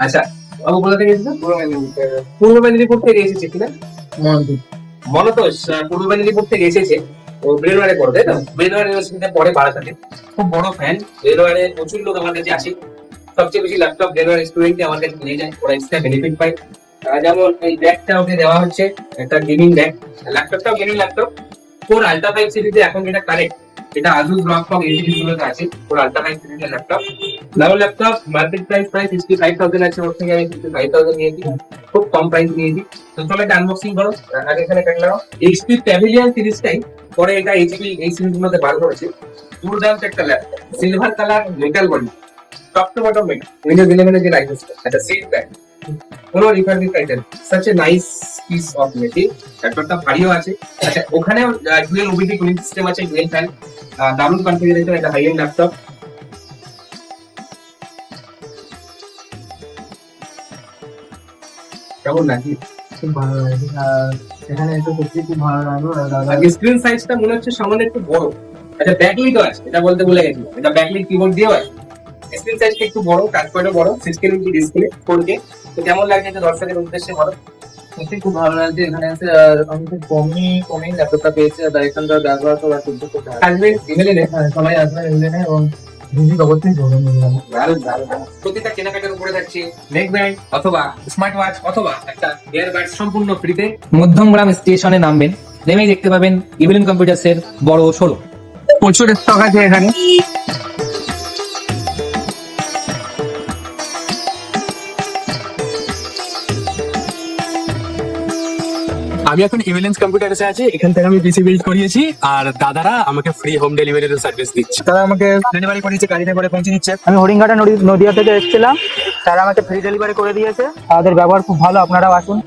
আচ্ছা, বাবু কোথা থেকে এসেছো? পূর্ব মেদিনীপুর। পূর্ব মেদিনীপুর থেকে এসেছে কিনা? মন্দির। মনতোষ পূর্ব মেদিনীপুর থেকে এসেছে। ও ব্রেনওয়ারে পড়ে, তাই তো? ব্রেনওয়ার ইউনিভার্সিটিতে পড়ে বারাসাতে। খুব বড় ফ্যান। ব্রেনওয়ারে প্রচুর লোক আমার কাছে আসে। সবচেয়ে বেশি ল্যাপটপ ব্রেনওয়ার স্টুডেন্টই আমার কাছে নিয়ে যায়, ওরা এক্সট্রা বেনিফিট পায়। যেমন এই ব্যাগটা ওকে দেওয়া হচ্ছে, একটা গেমিং ব্যাগ। ল্যাপটপটাও গেমিং ল্যাপটপ। কোর আলট্রা 5 সিরিজে এখন যেটা কারেক্ট, এটা Asus ROG এই সিরিজগুলোতে আছে। কোর আলট্রা 5 সিরিজের ল্যাপটপ। ভালো ল্যাপটপ, মার্কেট প্রাইস প্রায় 65,000 আছে, ওর থেকে আমি 55,000 নিয়েছি। খুব কম প্রাইস নিয়েছি। তো চলো একটা আনবক্সিং করো। আগে এখানে কেটে নাও। এইচপি প্যাভিলিয়ন সিরিজটাই পরে এটা এইচপি এই সিরিজগুলোতে বার করেছে। দুর্দান্ত একটা laptop, silver colour, metal body, top to bottom metal. Windows 11 এর যে লাইসেন্সটা, এটা সিট ব্যাগ, কোনো refurbish item, such a nice piece of material. ল্যাপটপটা ভারীও আছে। আচ্ছা, ওখানেও ডুয়েল ওবিডি কুলিং সিস্টেম আছে, ডুয়েল ফ্যান, দারুণ কনফিগারেশন, একটা হাই এন্ড ল্যাপটপ। কেমন নাকি? খুব ভালো লাগে। আর এখানে একটু সত্যি খুব ভালো লাগলো। আর দাদা আর স্ক্রিন সাইজটা মনে হচ্ছে সামান্য একটু বড়। আচ্ছা, ব্যাকলিটও আছে, এটা বলতে ভুলে গেছি, এটা ব্যাকলিট কিবোর্ড দিয়েও আছে। স্ক্রিন সাইজটা একটু বড়, টাচপ্যাডও বড়, 16 ইঞ্চি ডিসপ্লে, 4K। তো কেমন লাগছে এটা দর্শকের উদ্দেশ্যে বলো। সত্যি খুব ভালো লাগছে এখানে এসে। আর আমি খুব কমই ল্যাপটপটা পেয়েছি। আর এখানকার ব্যবহার করা কিন্তু খুব ভালো। আসবে ইমেলে নে। হ্যাঁ, সবাই আসবেন এখানে এবং ভিজিট অবশ্যই করবেন। দারুণ দারুণ। প্রতিটা কেনাকাটার উপরে থাকছে নেক ব্যান্ড অথবা স্মার্ট ওয়াচ অথবা একটা ইয়ারবাডস সম্পূর্ণ ফ্রিতে। মধ্যমগ্রাম স্টেশনে নামবেন, নেমেই দেখতে পাবেন ইভিলিন কম্পিউটার্সের বড় শোরুম। প্রচুর স্টক আছে এখানে। আমি এখন ইভিলেন্স কম্পিউটার্সে আছি। এখান থেকে আমি পিসি বিল্ড করিয়েছি, আর দাদারা আমাকে ফ্রি হোম ডেলিভারির সার্ভিস দিচ্ছে। তারা আমাকে ডেলিভারি করেছে, গাড়িতে করে পৌঁছে দিচ্ছে। আমি হরিণঘাটা নদিয়া থেকে এসেছিলাম, তারা আমাকে ফ্রি ডেলিভারি করে দিয়েছে। তাদের ব্যবহার খুব ভালো, আপনারাও আসুন।